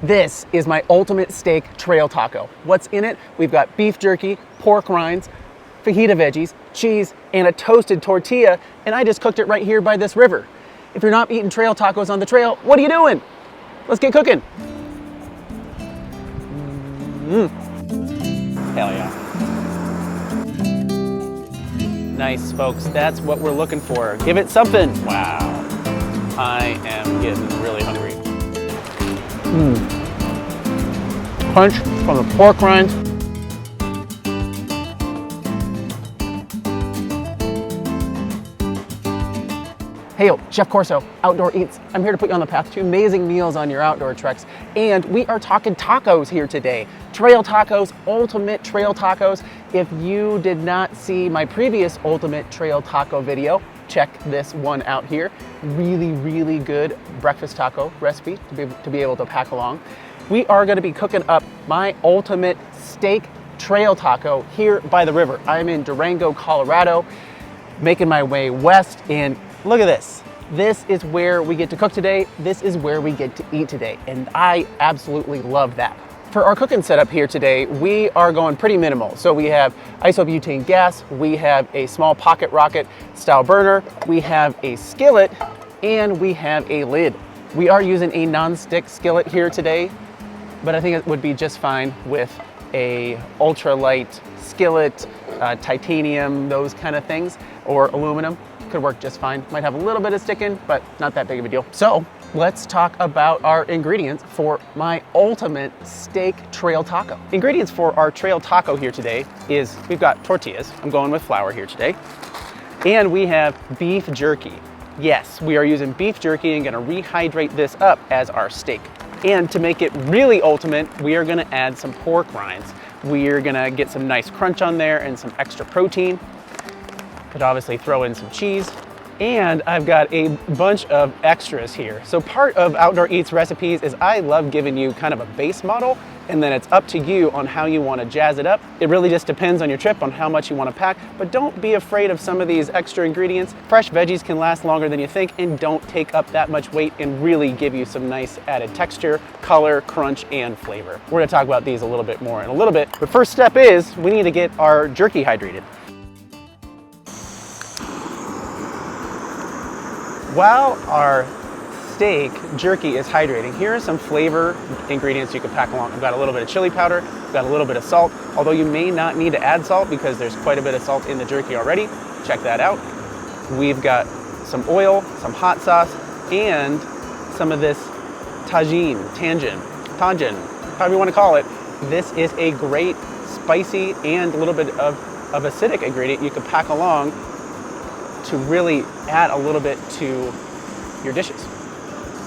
This is my ultimate steak trail taco. What's in it? We've got beef jerky, pork rinds, fajita veggies, cheese, and a toasted tortilla, and I just cooked it right here by this river. If you're not eating trail tacos on the trail, what are you doing? Let's get cooking. Hell yeah. Nice, folks. That's what we're looking for. Give it something. Wow. I am getting really hungry. Crunch from the pork rinds. Hey, yo, Chef Corso, Outdoor Eats. I'm here to put you on the path to amazing meals on your outdoor treks. And we are talking tacos here today. Trail tacos, ultimate trail tacos. If you did not see my previous ultimate trail taco video, check this one out here. Really, really good breakfast taco recipe to be able to pack along. We are gonna be cooking up my ultimate steak trail taco here by the river. I'm in Durango, Colorado, making my way west, and look at this. This is where we get to cook today. This is where we get to eat today, and I absolutely love that. For our cooking setup here today, we are going pretty minimal. So we have isobutane gas, we have a small pocket rocket style burner, we have a skillet, and we have a lid. We are using a non-stick skillet here today, but I think it would be just fine with a ultralight skillet, titanium, those kind of things, or aluminum. Could work just fine. Might have a little bit of sticking, but not that big of a deal. So let's talk about our ingredients for my ultimate steak trail taco. Ingredients for our trail taco here today is we've got tortillas. I'm going with flour here today. And we have beef jerky. Yes, we are using beef jerky and gonna rehydrate this up as our steak. And to make it really ultimate, we are gonna add some pork rinds. We are gonna get some nice crunch on there and some extra protein. Could obviously throw in some cheese. And I've got a bunch of extras here. So part of Outdoor Eats recipes is I love giving you kind of a base model, and then it's up to you on how you want to jazz it up. It really just depends on your trip, on how much you want to pack, but don't be afraid of some of these extra ingredients. Fresh veggies can last longer than you think and don't take up that much weight and really give you some nice added texture, color, crunch, and flavor. We're gonna talk about these a little bit more in a little bit, but first step is we need to get our jerky hydrated. While our steak jerky is hydrating, here are some flavor ingredients you can pack along. We've got a little bit of chili powder, we've got a little bit of salt, although you may not need to add salt because there's quite a bit of salt in the jerky already. Check that out. We've got some oil, some hot sauce, and some of this tangin, however you want to call it. This is a great spicy and a little bit of acidic ingredient you can pack along to really add a little bit to your dishes.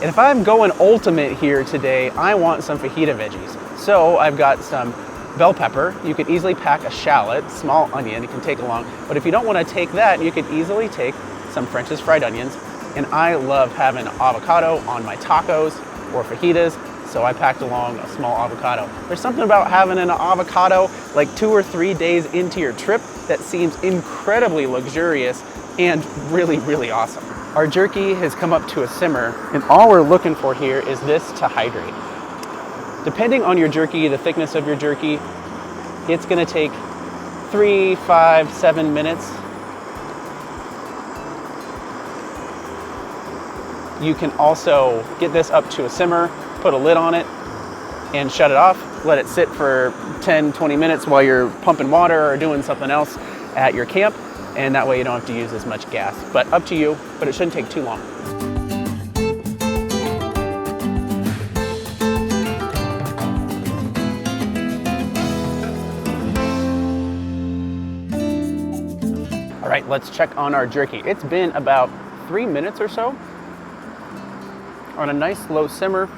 And if I'm going ultimate here today, I want some fajita veggies. So I've got some bell pepper. You could easily pack a shallot, small onion you can take along. But if you don't want to take that, you could easily take some French's fried onions. And I love having avocado on my tacos or fajitas, so I packed along a small avocado. There's something about having an avocado like 2 or 3 days into your trip that seems incredibly luxurious and really, really awesome. Our jerky has come up to a simmer, and all we're looking for here is this to hydrate. Depending on your jerky, the thickness of your jerky, it's gonna take 3, 5, 7 minutes. You can also get this up to a simmer, put a lid on it, and shut it off. Let it sit for 10, 20 minutes while you're pumping water or doing something else at your camp. And that way you don't have to use as much gas. But up to you, but it shouldn't take too long. All right, let's check on our jerky. It's been about 3 minutes or so on a nice low simmer.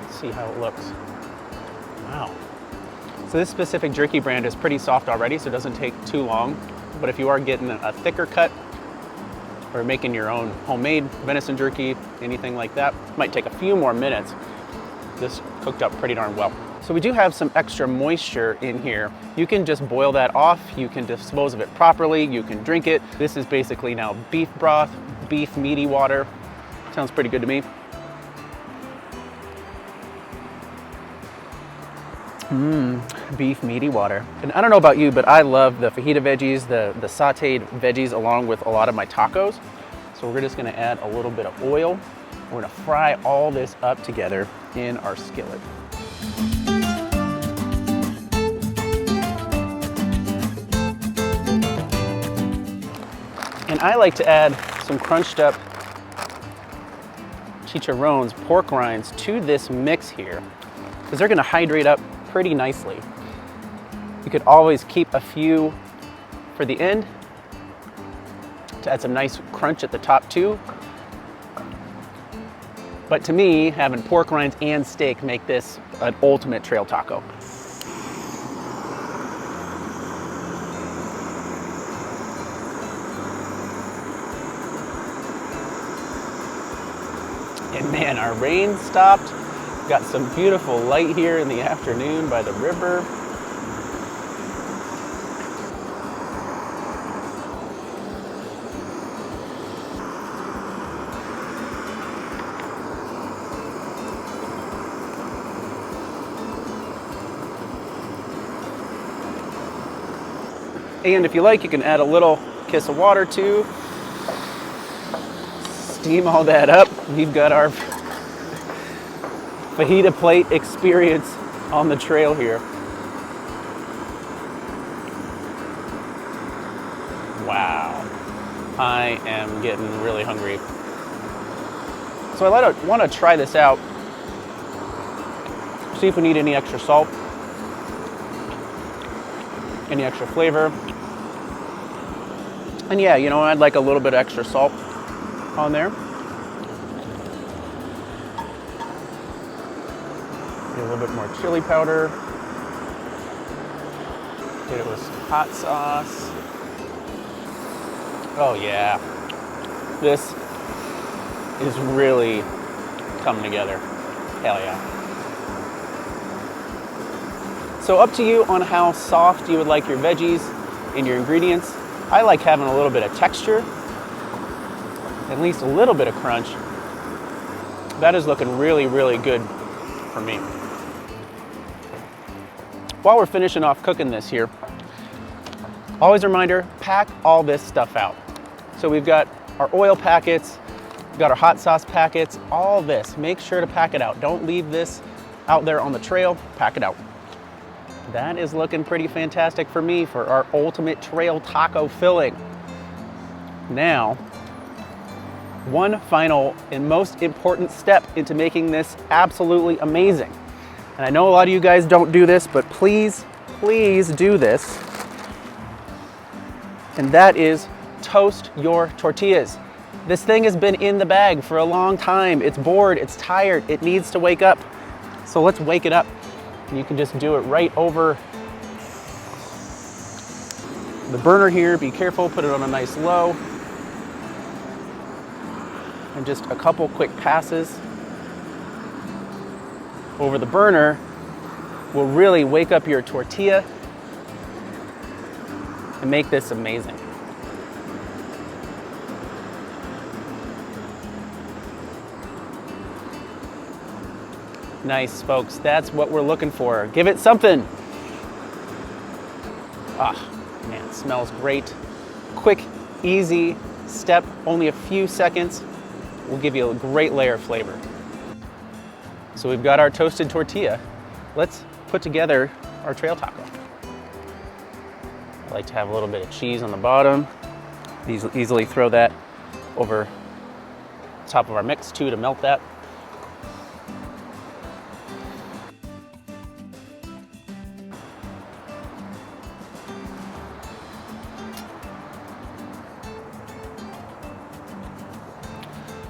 Let's see how it looks. Wow. So this specific jerky brand is pretty soft already, so it doesn't take too long. But if you are getting a thicker cut or making your own homemade venison jerky, anything like that, it might take a few more minutes. This cooked up pretty darn well. So we do have some extra moisture in here. You can just boil that off. You can dispose of it properly. You can drink it. This is basically now beef broth, beef meaty water. Sounds pretty good to me. Beef meaty water. And I don't know about you, but I love the fajita veggies, the sauteed veggies along with a lot of my tacos. So we're just gonna add a little bit of oil. We're gonna fry all this up together in our skillet. And I like to add some crunched up chicharrones, pork rinds, to this mix here, because they're gonna hydrate up pretty nicely. You could always keep a few for the end to add some nice crunch at the top too. But to me, having pork rinds and steak make this an ultimate trail taco. And man, our rain stopped. Got some beautiful light here in the afternoon by the river. And if you like, you can add a little kiss of water too. Steam all that up. We've got our fajita plate experience on the trail here. Wow, I am getting really hungry. So I want to try this out, see if we need any extra salt, any extra flavor. And yeah, you know, I'd like a little bit of extra salt on there. A little bit more chili powder. Get it with some hot sauce. Oh yeah, this is really coming together. Hell yeah. So up to you on how soft you would like your veggies and your ingredients. I like having a little bit of texture, at least a little bit of crunch. That is looking really, really good for me. While we're finishing off cooking this here, always a reminder, pack all this stuff out. So we've got our oil packets, we've got our hot sauce packets, all this. Make sure to pack it out. Don't leave this out there on the trail, pack it out. That is looking pretty fantastic for me for our ultimate trail taco filling. Now, one final and most important step into making this absolutely amazing. And I know a lot of you guys don't do this, but please, please do this. And that is toast your tortillas. This thing has been in the bag for a long time. It's bored, it's tired, it needs to wake up. So let's wake it up. And you can just do it right over the burner here. Be careful, put it on a nice low. And just a couple quick passes over the burner will really wake up your tortilla and make this amazing. Nice, folks. That's what we're looking for. Give it something. Ah, man, it smells great. Quick, easy step, only a few seconds will give you a great layer of flavor. So we've got our toasted tortilla. Let's put together our trail taco. I like to have a little bit of cheese on the bottom. Easily throw that over top of our mix too to melt that.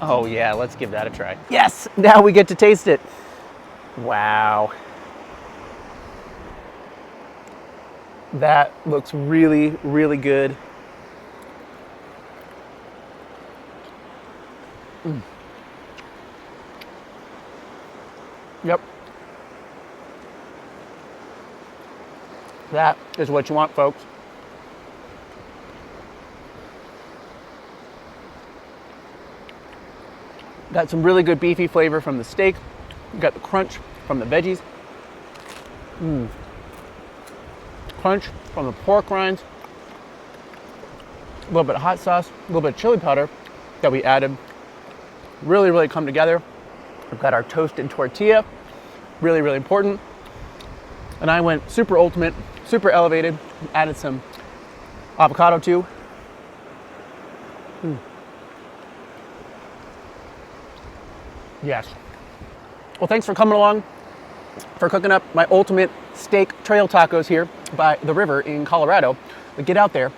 Oh yeah, let's give that a try. Yes, now we get to taste it. Wow. That looks really, really good. Yep. That is what you want, folks. Got some really good beefy flavor from the steak. Got the crunch from the veggies. Crunch from the pork rinds. A little bit of hot sauce, a little bit of chili powder that we added. Really, really come together. We've got our toasted tortilla. Really, really important. And I went super ultimate, super elevated. Added some avocado too. Yes. Well, thanks for coming along, for cooking up my ultimate steak trail tacos here by the river in Colorado. But get out there,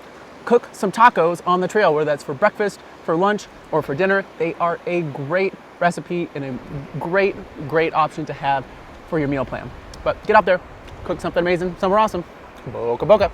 cook some tacos on the trail, whether that's for breakfast, for lunch, or for dinner. They are a great recipe and a great, great option to have for your meal plan. But get out there, cook something amazing, somewhere awesome. Boca boca.